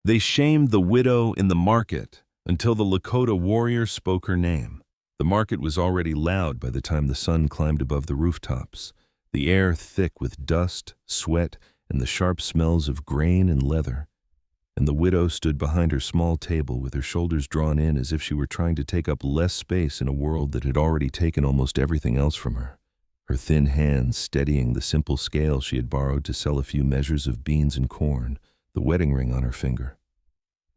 They shamed the widow in the market until the Lakota warrior spoke her name. The market was already loud by the time the sun climbed above the rooftops, the air thick with dust, sweat, and the sharp smells of grain and leather. And the widow stood behind her small table with her shoulders drawn in as if she were trying to take up less space in a world that had already taken almost everything else from her, her thin hands steadying the simple scale she had borrowed to sell a few measures of beans and corn, the wedding ring on her finger.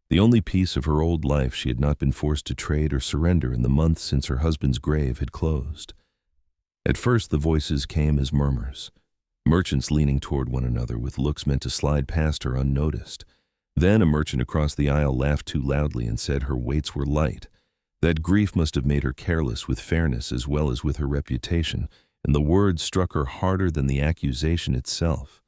The only piece of her old life she had not been forced to trade or surrender in the months since her husband's grave had closed. At first the voices came as murmurs, merchants leaning toward one another with looks meant to slide past her unnoticed. Then a merchant across the aisle laughed too loudly and said her weights were light. That grief must have made her careless with fairness as well as with her reputation, and the words struck her harder than the accusation itself,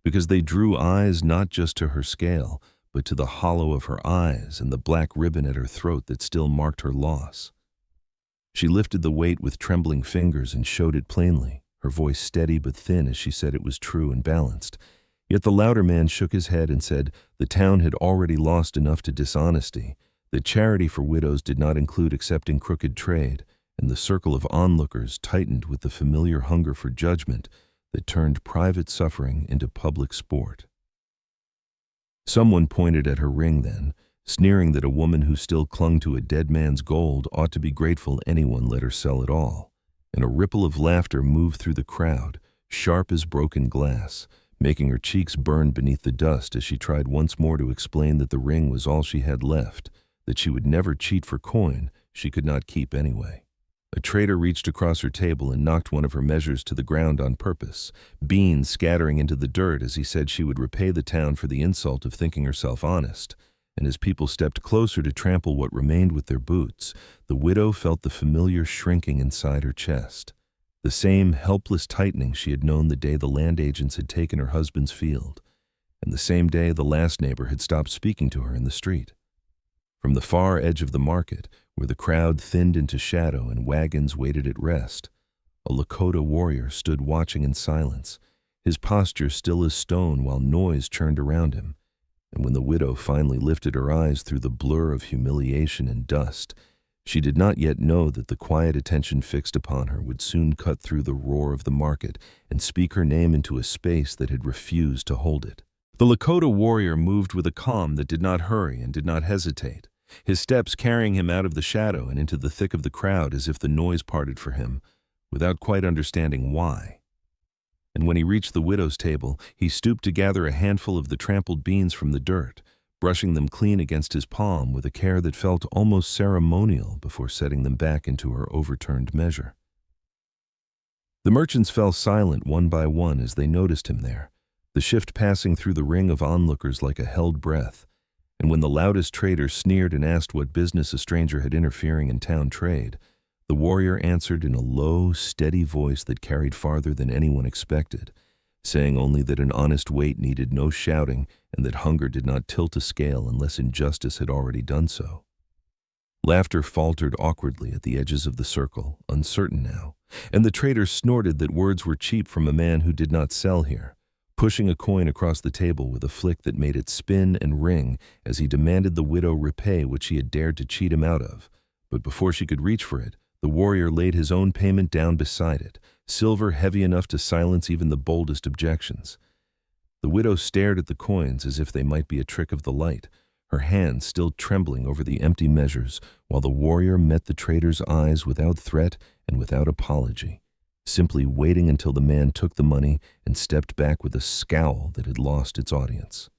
because they drew eyes not just to her scale, but to the hollow of her eyes and the black ribbon at her throat that still marked her loss. She lifted the weight with trembling fingers and showed it plainly, her voice steady but thin as she said it was true and balanced. Yet the louder man shook his head and said the town had already lost enough to dishonesty, that charity for widows did not include accepting crooked trade, and the circle of onlookers tightened with the familiar hunger for judgment that turned private suffering into public sport. Someone pointed at her ring then, sneering that a woman who still clung to a dead man's gold ought to be grateful anyone let her sell it all, and a ripple of laughter moved through the crowd, sharp as broken glass, making her cheeks burn beneath the dust as she tried once more to explain that the ring was all she had left, that she would never cheat for coin she could not keep anyway. A trader reached across her table and knocked one of her measures to the ground on purpose, beans scattering into the dirt as he said she would repay the town for the insult of thinking herself honest. And as people stepped closer to trample what remained with their boots, the widow felt the familiar shrinking inside her chest. The same helpless tightening she had known the day the land agents had taken her husband's field, and the same day the last neighbor had stopped speaking to her in the street. From the far edge of the market, where the crowd thinned into shadow and wagons waited at rest, a Lakota warrior stood watching in silence, his posture still as stone while noise churned around him. And when the widow finally lifted her eyes through the blur of humiliation and dust, she did not yet know that the quiet attention fixed upon her would soon cut through the roar of the market and speak her name into a space that had refused to hold it. The Lakota warrior moved with a calm that did not hurry and did not hesitate, his steps carrying him out of the shadow and into the thick of the crowd as if the noise parted for him, without quite understanding why. And when he reached the widow's table, he stooped to gather a handful of the trampled beans from the dirt, brushing them clean against his palm with a care that felt almost ceremonial before setting them back into her overturned measure. The merchants fell silent one by one as they noticed him there, the shift passing through the ring of onlookers like a held breath, and when the loudest trader sneered and asked what business a stranger had interfering in town trade, the warrior answered in a low, steady voice that carried farther than anyone expected, saying only that an honest weight needed no shouting and that hunger did not tilt a scale unless injustice had already done so. Laughter faltered awkwardly at the edges of the circle, uncertain now, and the trader snorted that words were cheap from a man who did not sell here, pushing a coin across the table with a flick that made it spin and ring as he demanded the widow repay what she had dared to cheat him out of. But before she could reach for it, the warrior laid his own payment down beside it, silver heavy enough to silence even the boldest objections. The widow stared at the coins as if they might be a trick of the light, her hands still trembling over the empty measures, while the warrior met the trader's eyes without threat and without apology, simply waiting until the man took the money and stepped back with a scowl that had lost its audience.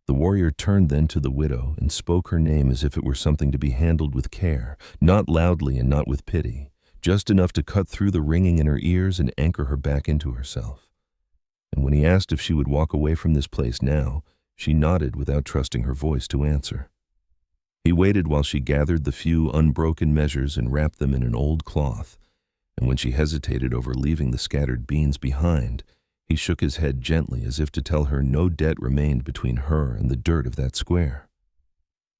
The warrior turned then to the widow and spoke her name as if it were something to be handled with care, not loudly and not with pity, just enough to cut through the ringing in her ears and anchor her back into herself. And when he asked if she would walk away from this place now, she nodded without trusting her voice to answer. He waited while she gathered the few unbroken measures and wrapped them in an old cloth, and when she hesitated over leaving the scattered beans behind, he shook his head gently as if to tell her no debt remained between her and the dirt of that square.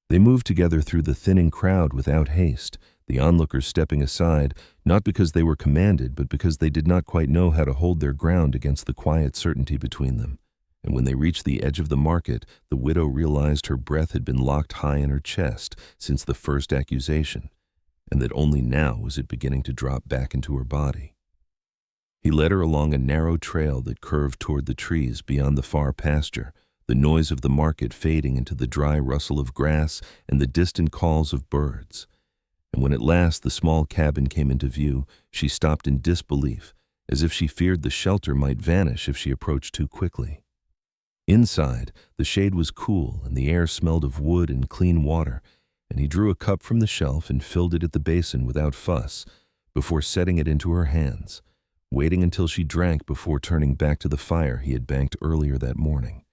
They moved together through the thinning crowd without haste, the onlookers stepping aside, not because they were commanded, but because they did not quite know how to hold their ground against the quiet certainty between them. and when they reached the edge of the market, the widow realized her breath had been locked high in her chest since the first accusation, and that only now was it beginning to drop back into her body. He led her along a narrow trail that curved toward the trees beyond the far pasture, the noise of the market fading into the dry rustle of grass and the distant calls of birds. And when at last the small cabin came into view, she stopped in disbelief, as if she feared the shelter might vanish if she approached too quickly. Inside, the shade was cool and the air smelled of wood and clean water, and he drew a cup from the shelf and filled it at the basin without fuss, before setting it into her hands, waiting until she drank before turning back to the fire he had banked earlier that morning.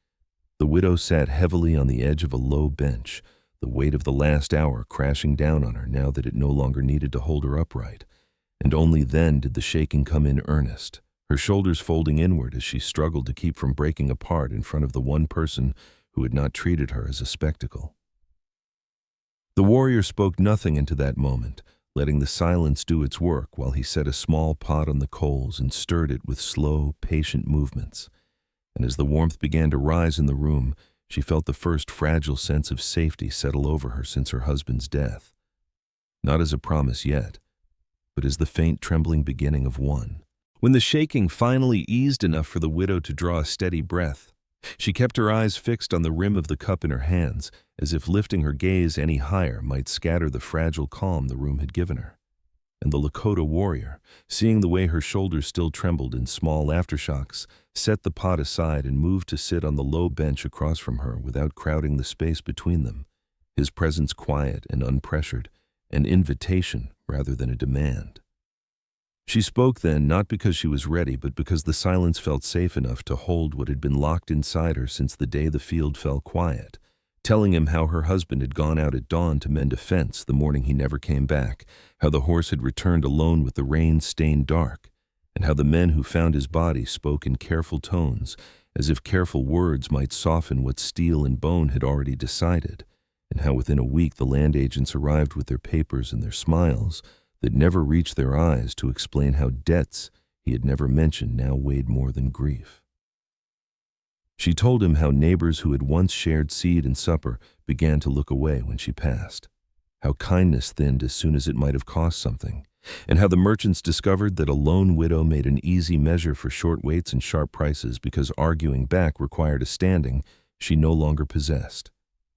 The widow sat heavily on the edge of a low bench, the weight of the last hour crashing down on her now that it no longer needed to hold her upright, and only then did the shaking come in earnest, her shoulders folding inward as she struggled to keep from breaking apart in front of the one person who had not treated her as a spectacle. The warrior spoke nothing into that moment, letting the silence do its work while he set a small pot on the coals and stirred it with slow, patient movements. And as the warmth began to rise in the room, she felt the first fragile sense of safety settle over her since her husband's death. Not as a promise yet, but as the faint trembling beginning of one. When the shaking finally eased enough for the widow to draw a steady breath, she kept her eyes fixed on the rim of the cup in her hands, as if lifting her gaze any higher might scatter the fragile calm the room had given her. And the Lakota warrior, seeing the way her shoulders still trembled in small aftershocks, set the pot aside and moved to sit on the low bench across from her without crowding the space between them, his presence quiet and unpressured, an invitation rather than a demand. She spoke then not because she was ready, but because the silence felt safe enough to hold what had been locked inside her since the day the field fell quiet, telling him how her husband had gone out at dawn to mend a fence the morning he never came back, how the horse had returned alone with the rain-stained dark, and how the men who found his body spoke in careful tones, as if careful words might soften what steel and bone had already decided, and how within a week the land agents arrived with their papers and their smiles that never reached their eyes to explain how debts he had never mentioned now weighed more than grief. She told him how neighbors who had once shared seed and supper began to look away when she passed, how kindness thinned as soon as it might have cost something, and how the merchants discovered that a lone widow made an easy measure for short waits and sharp prices because arguing back required a standing she no longer possessed.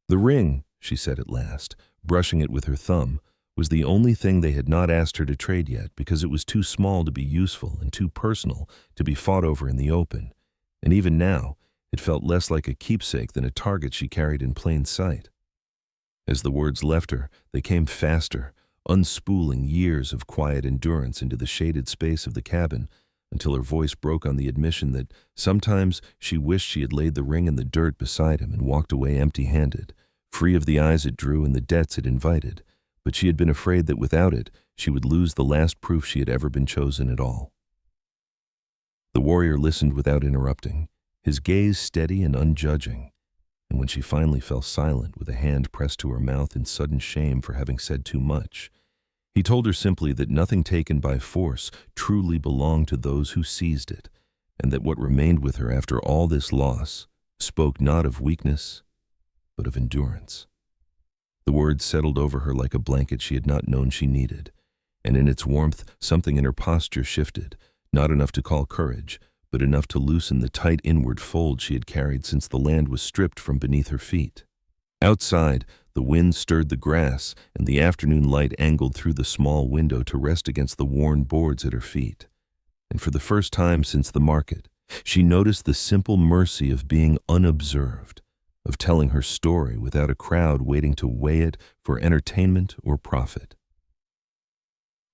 The ring, she said at last, brushing it with her thumb, was the only thing they had not asked her to trade yet because it was too small to be useful and too personal to be fought over in the open, and even now it felt less like a keepsake than a target she carried in plain sight. As the words left her, they came faster, unspooling years of quiet endurance into the shaded space of the cabin, until her voice broke on the admission that sometimes she wished she had laid the ring in the dirt beside him and walked away empty-handed, free of the eyes it drew and the debts it invited, but she had been afraid that without it, she would lose the last proof she had ever been chosen at all. The warrior listened without interrupting, his gaze steady and unjudging, and when she finally fell silent with a hand pressed to her mouth in sudden shame for having said too much, he told her simply that nothing taken by force truly belonged to those who seized it, and that what remained with her after all this loss spoke not of weakness, but of endurance. The words settled over her like a blanket she had not known she needed, and in its warmth something in her posture shifted, not enough to call courage, but enough to loosen the tight inward fold she had carried since the land was stripped from beneath her feet. Outside, the wind stirred the grass, and the afternoon light angled through the small window to rest against the worn boards at her feet. And for the first time since the market, she noticed the simple mercy of being unobserved, of telling her story without a crowd waiting to weigh it for entertainment or profit.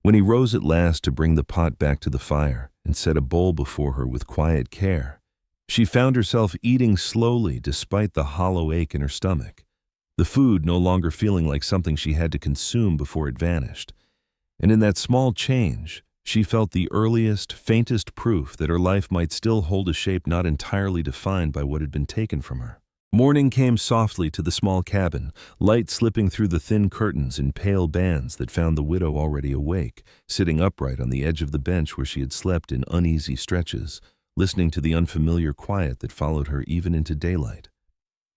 When he rose at last to bring the pot back to the fire and set a bowl before her with quiet care, she found herself eating slowly despite the hollow ache in her stomach, the food no longer feeling like something she had to consume before it vanished. And in that small change, she felt the earliest, faintest proof that her life might still hold a shape not entirely defined by what had been taken from her. Morning came softly to the small cabin, light slipping through the thin curtains in pale bands that found the widow already awake, sitting upright on the edge of the bench where she had slept in uneasy stretches, listening to the unfamiliar quiet that followed her even into daylight.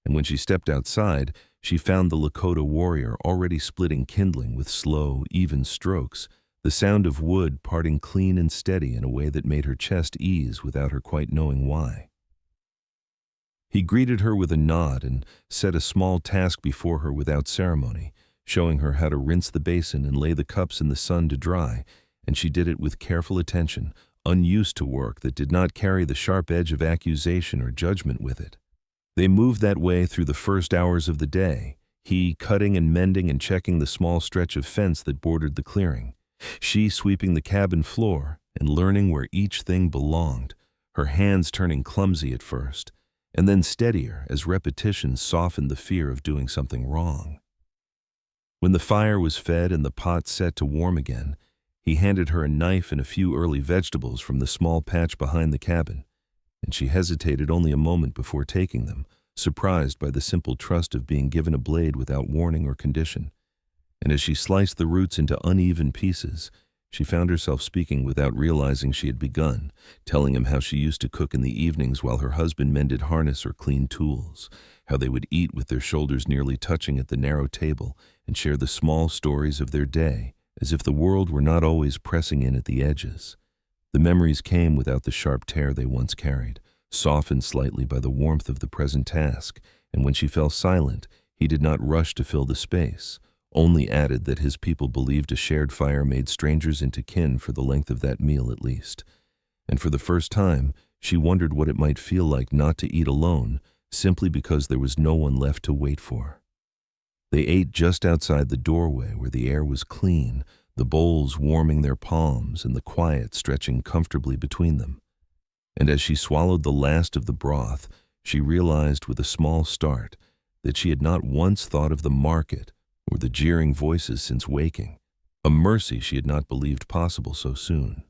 And when she stepped outside, she found the Lakota warrior already splitting kindling with slow, even strokes, the sound of wood parting clean and steady in a way that made her chest ease without her quite knowing why. He greeted her with a nod and set a small task before her without ceremony, showing her how to rinse the basin and lay the cups in the sun to dry, and she did it with careful attention, unused to work that did not carry the sharp edge of accusation or judgment with it. They moved that way through the first hours of the day, he cutting and mending and checking the small stretch of fence that bordered the clearing, she sweeping the cabin floor and learning where each thing belonged, her hands turning clumsy at first, and then steadier as repetition softened the fear of doing something wrong. When the fire was fed and the pot set to warm again, he handed her a knife and a few early vegetables from the small patch behind the cabin, and she hesitated only a moment before taking them, surprised by the simple trust of being given a blade without warning or condition. And as she sliced the roots into uneven pieces, she found herself speaking without realizing she had begun, telling him how she used to cook in the evenings while her husband mended harness or cleaned tools, how they would eat with their shoulders nearly touching at the narrow table and share the small stories of their day, as if the world were not always pressing in at the edges. The memories came without the sharp tear they once carried, softened slightly by the warmth of the present task, and when she fell silent, he did not rush to fill the space, only added that his people believed a shared fire made strangers into kin for the length of that meal at least. And for the first time, she wondered what it might feel like not to eat alone, simply because there was no one left to wait for. They ate just outside the doorway where the air was clean, the bowls warming their palms and the quiet stretching comfortably between them. And as she swallowed the last of the broth, she realized with a small start that she had not once thought of the market or the jeering voices since waking, a mercy she had not believed possible so soon.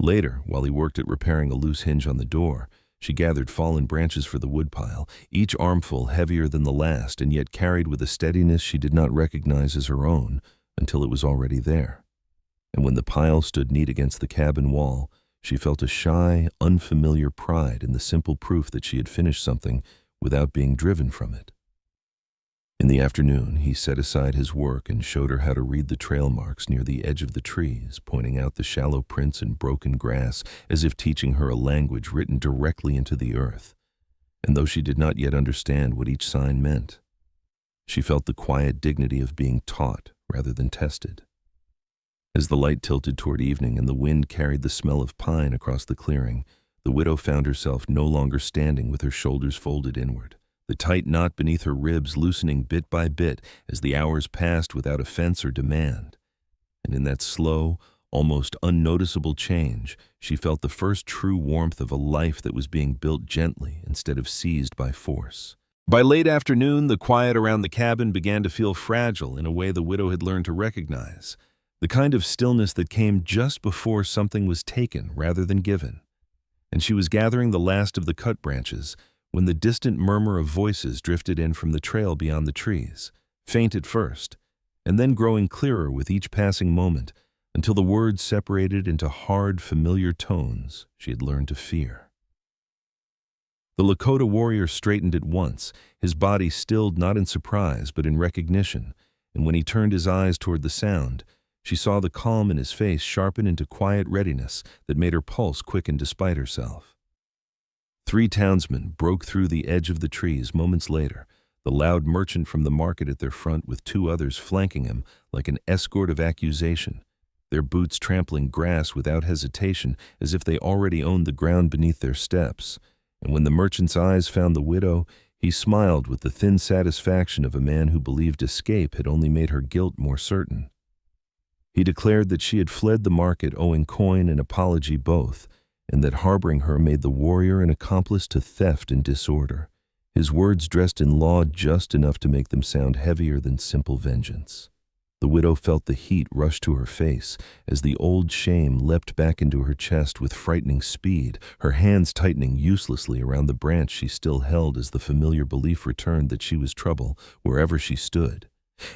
Later, while he worked at repairing a loose hinge on the door, she gathered fallen branches for the woodpile, each armful heavier than the last and yet carried with a steadiness she did not recognize as her own until it was already there. And when the pile stood neat against the cabin wall, she felt a shy, unfamiliar pride in the simple proof that she had finished something without being driven from it. In the afternoon, he set aside his work and showed her how to read the trail marks near the edge of the trees, pointing out the shallow prints in broken grass as if teaching her a language written directly into the earth. And though she did not yet understand what each sign meant, she felt the quiet dignity of being taught rather than tested. As the light tilted toward evening and the wind carried the smell of pine across the clearing, the widow found herself no longer standing with her shoulders folded inward, the tight knot beneath her ribs loosening bit by bit as the hours passed without offense or demand. And in that slow, almost unnoticeable change, she felt the first true warmth of a life that was being built gently instead of seized by force. By late afternoon, the quiet around the cabin began to feel fragile in a way the widow had learned to recognize, the kind of stillness that came just before something was taken rather than given. And she was gathering the last of the cut branches when the distant murmur of voices drifted in from the trail beyond the trees, faint at first, and then growing clearer with each passing moment, until the words separated into hard, familiar tones she had learned to fear. The Lakota warrior straightened at once, his body stilled not in surprise but in recognition, and when he turned his eyes toward the sound, she saw the calm in his face sharpen into quiet readiness that made her pulse quicken despite herself. 3 townsmen broke through the edge of the trees moments later, the loud merchant from the market at their front with 2 others flanking him like an escort of accusation, their boots trampling grass without hesitation as if they already owned the ground beneath their steps. And when the merchant's eyes found the widow, he smiled with the thin satisfaction of a man who believed escape had only made her guilt more certain. He declared that she had fled the market owing coin and apology both, and that harboring her made the warrior an accomplice to theft and disorder, his words dressed in law just enough to make them sound heavier than simple vengeance. The widow felt the heat rush to her face as the old shame leapt back into her chest with frightening speed, her hands tightening uselessly around the branch she still held as the familiar belief returned that she was trouble wherever she stood.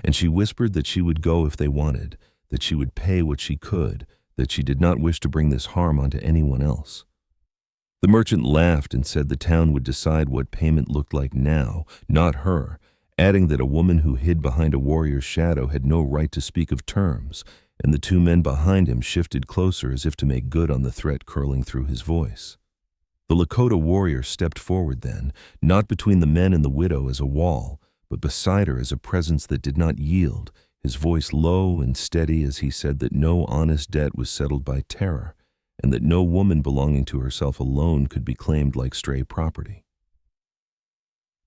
And she whispered that she would go if they wanted, that she would pay what she could, that she did not wish to bring this harm onto anyone else. The merchant laughed and said the town would decide what payment looked like now, not her, adding that a woman who hid behind a warrior's shadow had no right to speak of terms, and the two men behind him shifted closer as if to make good on the threat curling through his voice. The Lakota warrior stepped forward then, not between the men and the widow as a wall, but beside her as a presence that did not yield, his voice low and steady as he said that no honest debt was settled by terror, and that no woman belonging to herself alone could be claimed like stray property.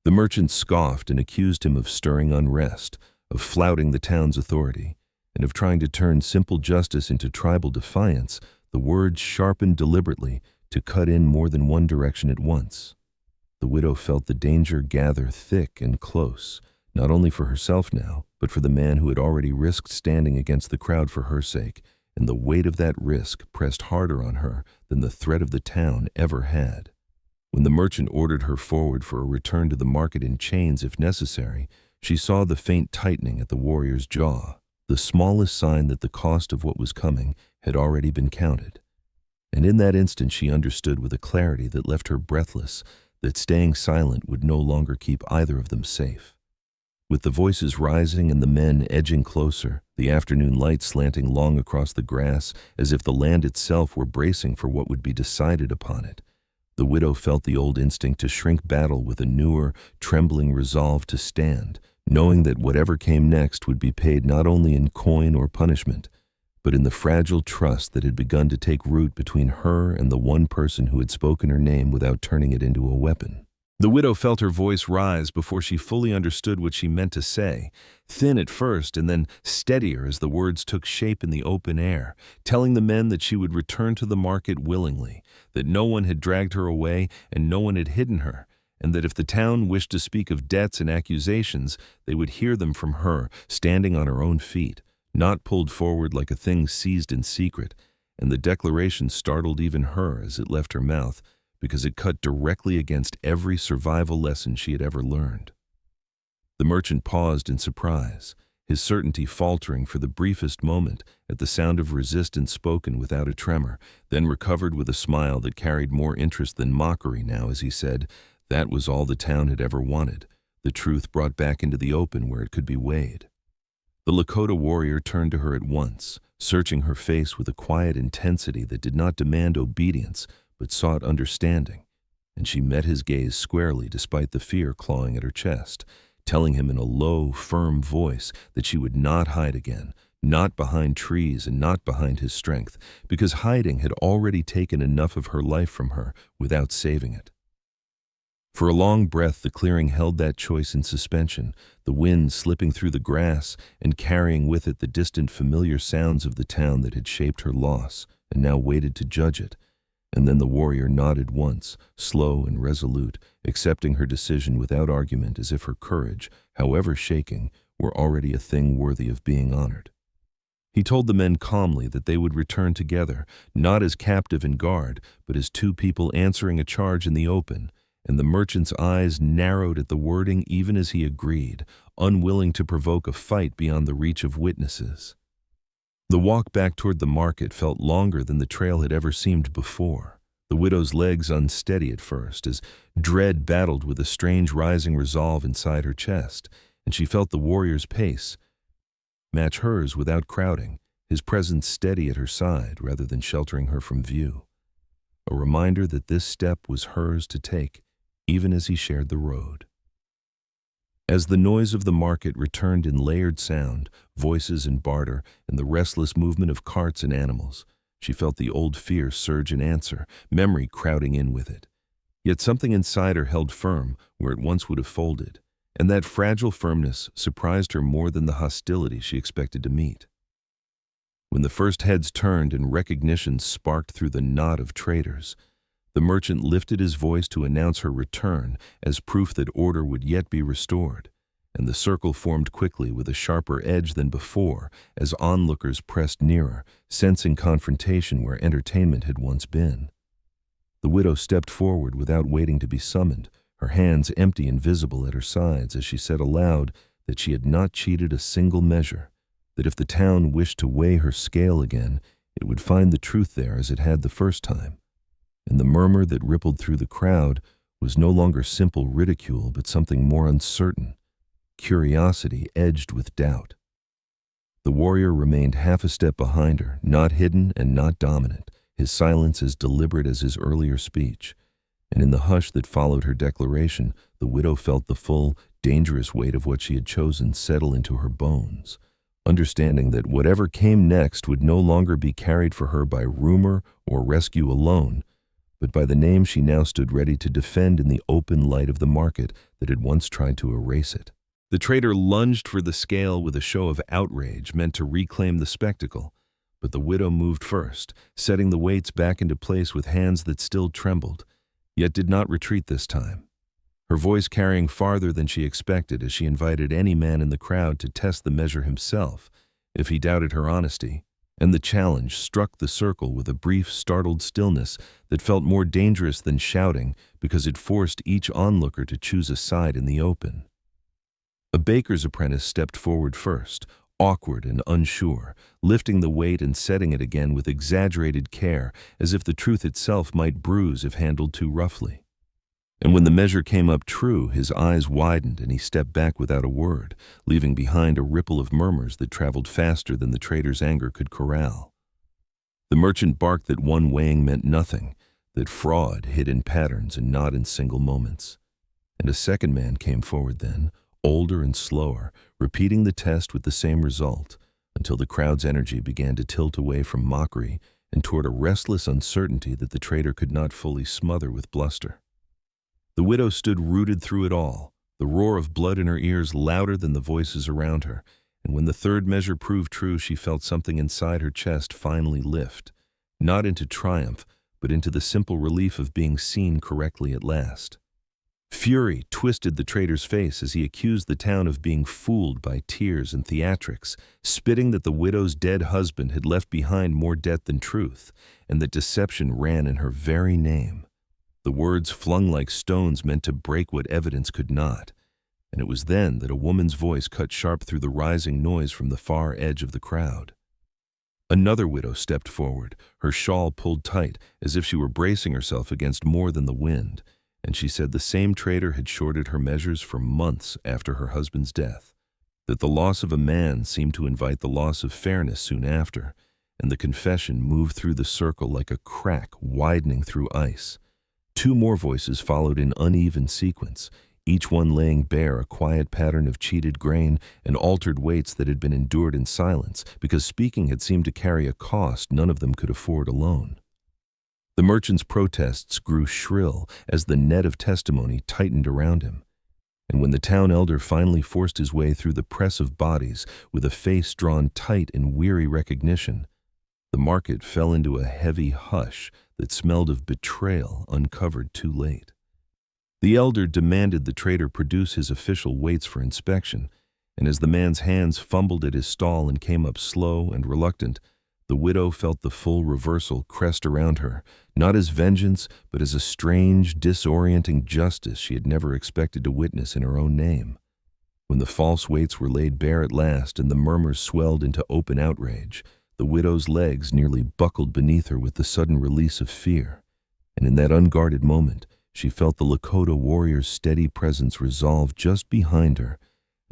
The merchant scoffed and accused him of stirring unrest, of flouting the town's authority, and of trying to turn simple justice into tribal defiance, the words sharpened deliberately to cut in more than one direction at once. The widow felt the danger gather thick and close, not only for herself now, but for the man who had already risked standing against the crowd for her sake, and the weight of that risk pressed harder on her than the threat of the town ever had. When the merchant ordered her forward for a return to the market in chains if necessary, she saw the faint tightening at the warrior's jaw, the smallest sign that the cost of what was coming had already been counted. And in that instant she understood with a clarity that left her breathless that staying silent would no longer keep either of them safe. With the voices rising and the men edging closer, the afternoon light slanting long across the grass as if the land itself were bracing for what would be decided upon it, the widow felt the old instinct to shrink battle with a newer, trembling resolve to stand, knowing that whatever came next would be paid not only in coin or punishment, but in the fragile trust that had begun to take root between her and the one person who had spoken her name without turning it into a weapon. The widow felt her voice rise before she fully understood what she meant to say, thin at first and then steadier as the words took shape in the open air, telling the men that she would return to the market willingly, that no one had dragged her away and no one had hidden her, and that if the town wished to speak of debts and accusations, they would hear them from her, standing on her own feet, not pulled forward like a thing seized in secret, and the declaration startled even her as it left her mouth, because it cut directly against every survival lesson she had ever learned. The merchant paused in surprise, his certainty faltering for the briefest moment at the sound of resistance spoken without a tremor, then recovered with a smile that carried more interest than mockery now as he said, that was all the town had ever wanted, the truth brought back into the open where it could be weighed. The Lakota warrior turned to her at once, searching her face with a quiet intensity that did not demand obedience, but sought understanding, and she met his gaze squarely despite the fear clawing at her chest, telling him in a low, firm voice that she would not hide again, not behind trees and not behind his strength, because hiding had already taken enough of her life from her without saving it. For a long breath the clearing held that choice in suspension, the wind slipping through the grass and carrying with it the distant familiar sounds of the town that had shaped her loss and now waited to judge it. And then the warrior nodded once, slow and resolute, accepting her decision without argument as if her courage, however shaking, were already a thing worthy of being honored. He told the men calmly that they would return together, not as captive and guard, but as two people answering a charge in the open, and the merchant's eyes narrowed at the wording even as he agreed, unwilling to provoke a fight beyond the reach of witnesses. The walk back toward the market felt longer than the trail had ever seemed before, the widow's legs unsteady at first, as dread battled with a strange rising resolve inside her chest, and she felt the warrior's pace match hers without crowding, his presence steady at her side rather than sheltering her from view. A reminder that this step was hers to take, even as he shared the road. As the noise of the market returned in layered sound, voices and barter, and the restless movement of carts and animals, she felt the old fear surge in answer, memory crowding in with it. Yet something inside her held firm where it once would have folded, and that fragile firmness surprised her more than the hostility she expected to meet. When the first heads turned and recognition sparked through the knot of traders, the merchant lifted his voice to announce her return as proof that order would yet be restored, and the circle formed quickly with a sharper edge than before as onlookers pressed nearer, sensing confrontation where entertainment had once been. The widow stepped forward without waiting to be summoned, her hands empty and visible at her sides as she said aloud that she had not cheated a single measure, that if the town wished to weigh her scale again, it would find the truth there as it had the first time. and the murmur that rippled through the crowd was no longer simple ridicule but something more uncertain, curiosity edged with doubt. The warrior remained half a step behind her, not hidden and not dominant, his silence as deliberate as his earlier speech. And in the hush that followed her declaration, the widow felt the full, dangerous weight of what she had chosen settle into her bones, understanding that whatever came next would no longer be carried for her by rumor or rescue alone, but by the name she now stood ready to defend in the open light of the market that had once tried to erase it. The trader lunged for the scale with a show of outrage meant to reclaim the spectacle, but the widow moved first, setting the weights back into place with hands that still trembled, yet did not retreat this time, her voice carrying farther than she expected as she invited any man in the crowd to test the measure himself if he doubted her honesty, and the challenge struck the circle with a brief, startled stillness that felt more dangerous than shouting because it forced each onlooker to choose a side in the open. A baker's apprentice stepped forward first, awkward and unsure, lifting the weight and setting it again with exaggerated care, as if the truth itself might bruise if handled too roughly. And when the measure came up true, his eyes widened and he stepped back without a word, leaving behind a ripple of murmurs that traveled faster than the trader's anger could corral. The merchant barked that one weighing meant nothing, that fraud hid in patterns and not in single moments. And a second man came forward then, older and slower, repeating the test with the same result, until the crowd's energy began to tilt away from mockery and toward a restless uncertainty that the trader could not fully smother with bluster. The widow stood rooted through it all, the roar of blood in her ears louder than the voices around her, and when the third measure proved true, she felt something inside her chest finally lift, not into triumph, but into the simple relief of being seen correctly at last. Fury twisted the trader's face as he accused the town of being fooled by tears and theatrics, spitting that the widow's dead husband had left behind more debt than truth, and that deception ran in her very name. The words flung like stones meant to break what evidence could not, and it was then that a woman's voice cut sharp through the rising noise from the far edge of the crowd. Another widow stepped forward, her shawl pulled tight as if she were bracing herself against more than the wind, and she said the same trader had shorted her measures for months after her husband's death, that the loss of a man seemed to invite the loss of fairness soon after, and the confession moved through the circle like a crack widening through ice. Two more voices followed in uneven sequence, each one laying bare a quiet pattern of cheated grain and altered weights that had been endured in silence, because speaking had seemed to carry a cost none of them could afford alone. The merchant's protests grew shrill as the net of testimony tightened around him, and when the town elder finally forced his way through the press of bodies with a face drawn tight in weary recognition, the market fell into a heavy hush that smelled of betrayal uncovered too late. The elder demanded the trader produce his official weights for inspection, and as the man's hands fumbled at his stall and came up slow and reluctant, the widow felt the full reversal crest around her, not as vengeance, but as a strange, disorienting justice she had never expected to witness in her own name. When the false weights were laid bare at last and the murmurs swelled into open outrage, the widow's legs nearly buckled beneath her with the sudden release of fear, and in that unguarded moment, she felt the Lakota warrior's steady presence resolve just behind her,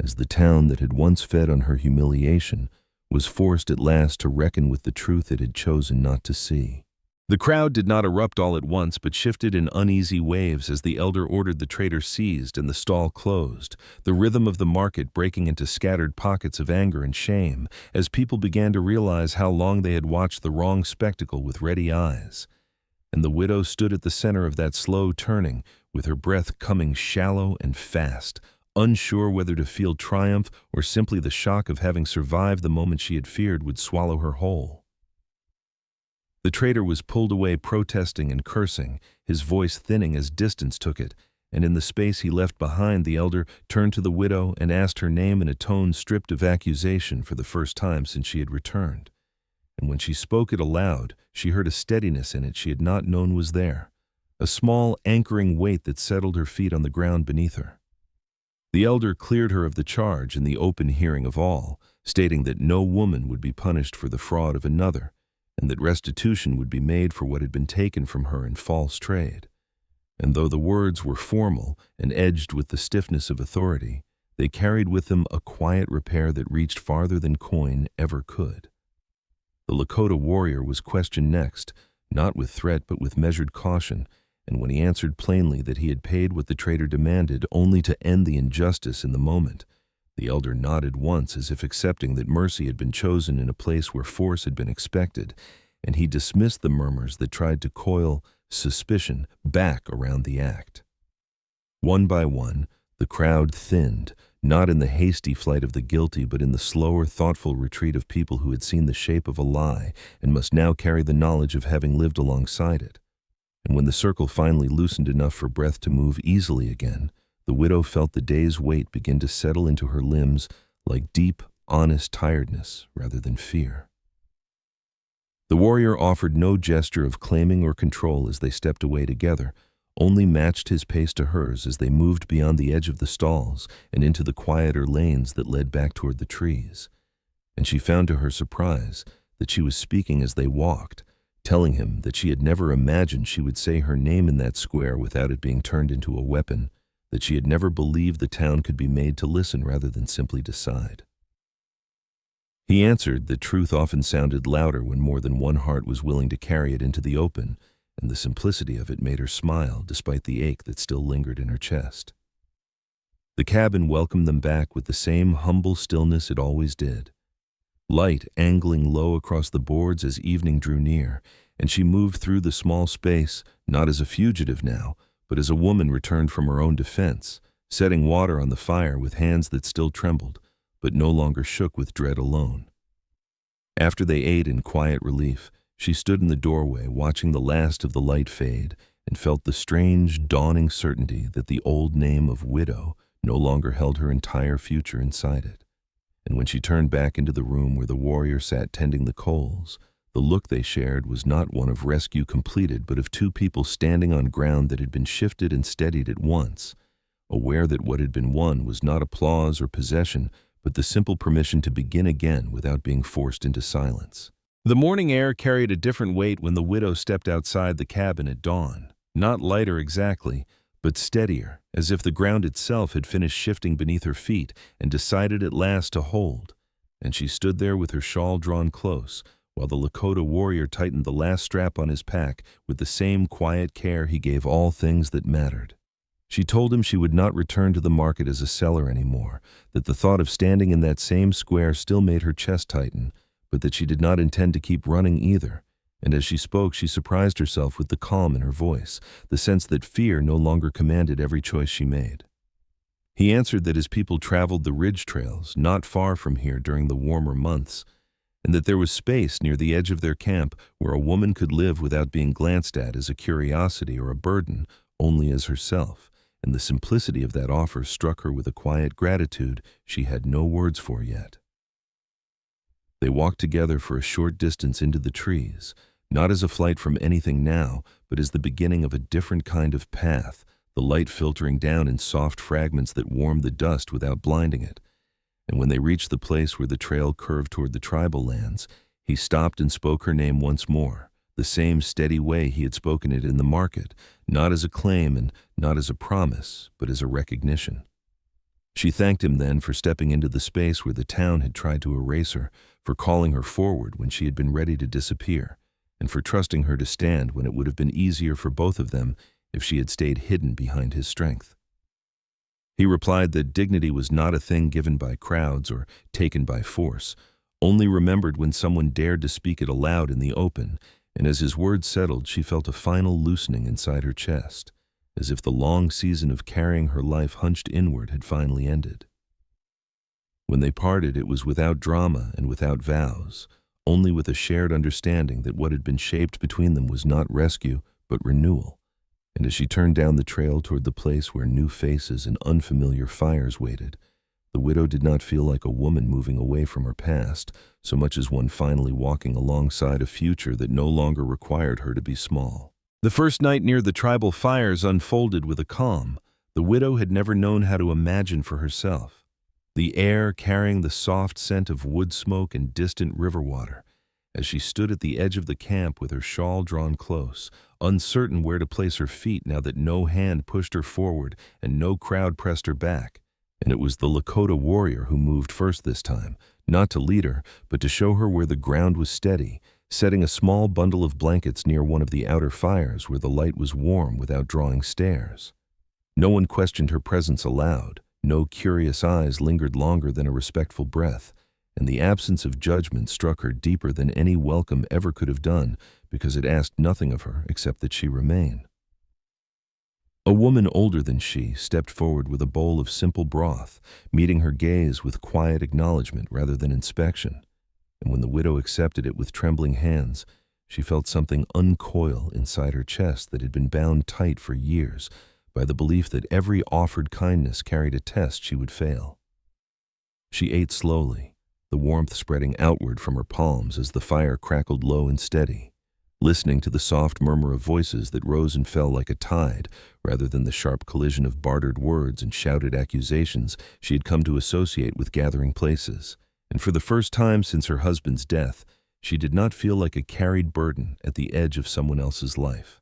as the town that had once fed on her humiliation was forced at last to reckon with the truth it had chosen not to see. The crowd did not erupt all at once, but shifted in uneasy waves as the elder ordered the trader seized and the stall closed, the rhythm of the market breaking into scattered pockets of anger and shame, as people began to realize how long they had watched the wrong spectacle with ready eyes. And the widow stood at the center of that slow turning, with her breath coming shallow and fast, unsure whether to feel triumph or simply the shock of having survived the moment she had feared would swallow her whole. The trader was pulled away protesting and cursing, his voice thinning as distance took it, and in the space he left behind, the elder turned to the widow and asked her name in a tone stripped of accusation for the first time since she had returned. And when she spoke it aloud, she heard a steadiness in it she had not known was there, a small anchoring weight that settled her feet on the ground beneath her. The elder cleared her of the charge in the open hearing of all, stating that no woman would be punished for the fraud of another, and that restitution would be made for what had been taken from her in false trade. And though the words were formal and edged with the stiffness of authority, they carried with them a quiet repair that reached farther than coin ever could. The Lakota warrior was questioned next, not with threat but with measured caution, and when he answered plainly that he had paid what the trader demanded only to end the injustice in the moment, the elder nodded once as if accepting that mercy had been chosen in a place where force had been expected, and he dismissed the murmurs that tried to coil suspicion back around the act. One by one, the crowd thinned, not in the hasty flight of the guilty, but in the slower, thoughtful retreat of people who had seen the shape of a lie and must now carry the knowledge of having lived alongside it. And when the circle finally loosened enough for breath to move easily again, the widow felt the day's weight begin to settle into her limbs like deep, honest tiredness rather than fear. The warrior offered no gesture of claiming or control as they stepped away together, only matched his pace to hers as they moved beyond the edge of the stalls and into the quieter lanes that led back toward the trees. And she found to her surprise that she was speaking as they walked, telling him that she had never imagined she would say her name in that square without it being turned into a weapon, that she had never believed the town could be made to listen rather than simply decide. He answered that truth often sounded louder when more than one heart was willing to carry it into the open, and the simplicity of it made her smile despite the ache that still lingered in her chest. The cabin welcomed them back with the same humble stillness it always did. Light angling low across the boards as evening drew near, and she moved through the small space, not as a fugitive now, but as a woman returned from her own defense, setting water on the fire with hands that still trembled, but no longer shook with dread alone. After they ate in quiet relief, she stood in the doorway watching the last of the light fade and felt the strange, dawning certainty that the old name of widow no longer held her entire future inside it. And when she turned back into the room where the warrior sat tending the coals, the look they shared was not one of rescue completed, but of two people standing on ground that had been shifted and steadied at once, aware that what had been won was not applause or possession, but the simple permission to begin again without being forced into silence. The morning air carried a different weight when the widow stepped outside the cabin at dawn, not lighter exactly, but steadier, as if the ground itself had finished shifting beneath her feet and decided at last to hold. And she stood there with her shawl drawn close, while the Lakota warrior tightened the last strap on his pack with the same quiet care he gave all things that mattered. She told him she would not return to the market as a seller anymore, that the thought of standing in that same square still made her chest tighten, but that she did not intend to keep running either. And as she spoke, she surprised herself with the calm in her voice, the sense that fear no longer commanded every choice she made. He answered that his people traveled the ridge trails not far from here during the warmer months, and that there was space near the edge of their camp where a woman could live without being glanced at as a curiosity or a burden, only as herself, and the simplicity of that offer struck her with a quiet gratitude she had no words for yet. They walked together for a short distance into the trees, not as a flight from anything now, but as the beginning of a different kind of path, the light filtering down in soft fragments that warmed the dust without blinding it. And when they reached the place where the trail curved toward the tribal lands, he stopped and spoke her name once more, the same steady way he had spoken it in the market, not as a claim and not as a promise, but as a recognition. She thanked him then for stepping into the space where the town had tried to erase her, for calling her forward when she had been ready to disappear, and for trusting her to stand when it would have been easier for both of them if she had stayed hidden behind his strength. He replied that dignity was not a thing given by crowds or taken by force, only remembered when someone dared to speak it aloud in the open, and as his words settled, she felt a final loosening inside her chest, as if the long season of carrying her life hunched inward had finally ended. When they parted, it was without drama and without vows, only with a shared understanding that what had been shaped between them was not rescue, but renewal. And as she turned down the trail toward the place where new faces and unfamiliar fires waited, the widow did not feel like a woman moving away from her past, so much as one finally walking alongside a future that no longer required her to be small. The first night near the tribal fires unfolded with a calm the widow had never known how to imagine for herself. The air carrying the soft scent of wood smoke and distant river water, As she stood at the edge of the camp with her shawl drawn close, uncertain where to place her feet now that no hand pushed her forward and no crowd pressed her back. And it was the Lakota warrior who moved first this time, not to lead her, but to show her where the ground was steady, setting a small bundle of blankets near one of the outer fires where the light was warm without drawing stares. No one questioned her presence aloud, no curious eyes lingered longer than a respectful breath, and the absence of judgment struck her deeper than any welcome ever could have done, because it asked nothing of her except that she remain. A woman older than she stepped forward with a bowl of simple broth, meeting her gaze with quiet acknowledgement rather than inspection. And when the widow accepted it with trembling hands, she felt something uncoil inside her chest that had been bound tight for years by the belief that every offered kindness carried a test she would fail. She ate slowly, the warmth spreading outward from her palms as the fire crackled low and steady, listening to the soft murmur of voices that rose and fell like a tide rather than the sharp collision of bartered words and shouted accusations she had come to associate with gathering places. And for the first time since her husband's death, she did not feel like a carried burden at the edge of someone else's life.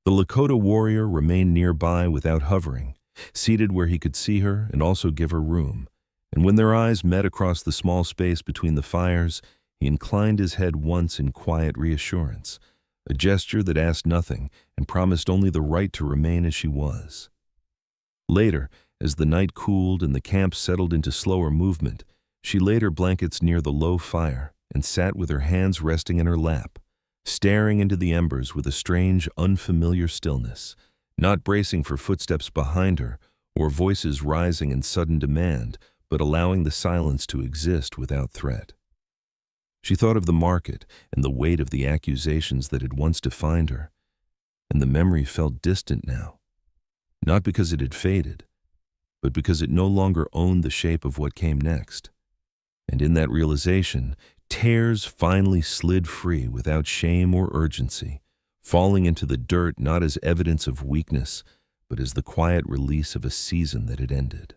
The Lakota warrior remained nearby without hovering, seated where he could see her and also give her room. And when their eyes met across the small space between the fires, he inclined his head once in quiet reassurance, a gesture that asked nothing and promised only the right to remain as she was. Later, as the night cooled and the camp settled into slower movement, she laid her blankets near the low fire and sat with her hands resting in her lap, staring into the embers with a strange, unfamiliar stillness, not bracing for footsteps behind her or voices rising in sudden demand, but allowing the silence to exist without threat. She thought of the market and the weight of the accusations that had once defined her, and the memory felt distant now, not because it had faded, but because it no longer owned the shape of what came next. And in that realization, tears finally slid free without shame or urgency, falling into the dirt not as evidence of weakness, but as the quiet release of a season that had ended.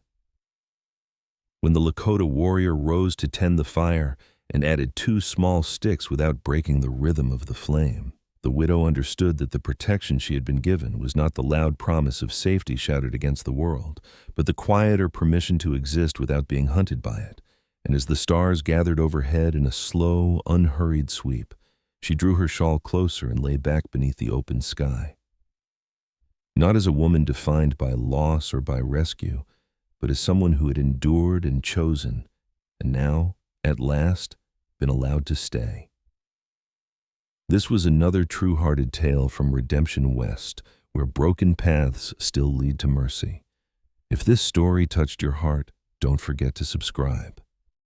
When the Lakota warrior rose to tend the fire and added 2 small sticks without breaking the rhythm of the flame, the widow understood that the protection she had been given was not the loud promise of safety shouted against the world, but the quieter permission to exist without being hunted by it. And as the stars gathered overhead in a slow, unhurried sweep, she drew her shawl closer and lay back beneath the open sky. Not as a woman defined by loss or by rescue, but as someone who had endured and chosen, and now, at last, been allowed to stay. This was another true-hearted tale from Redemption West, where broken paths still lead to mercy. If this story touched your heart, don't forget to subscribe.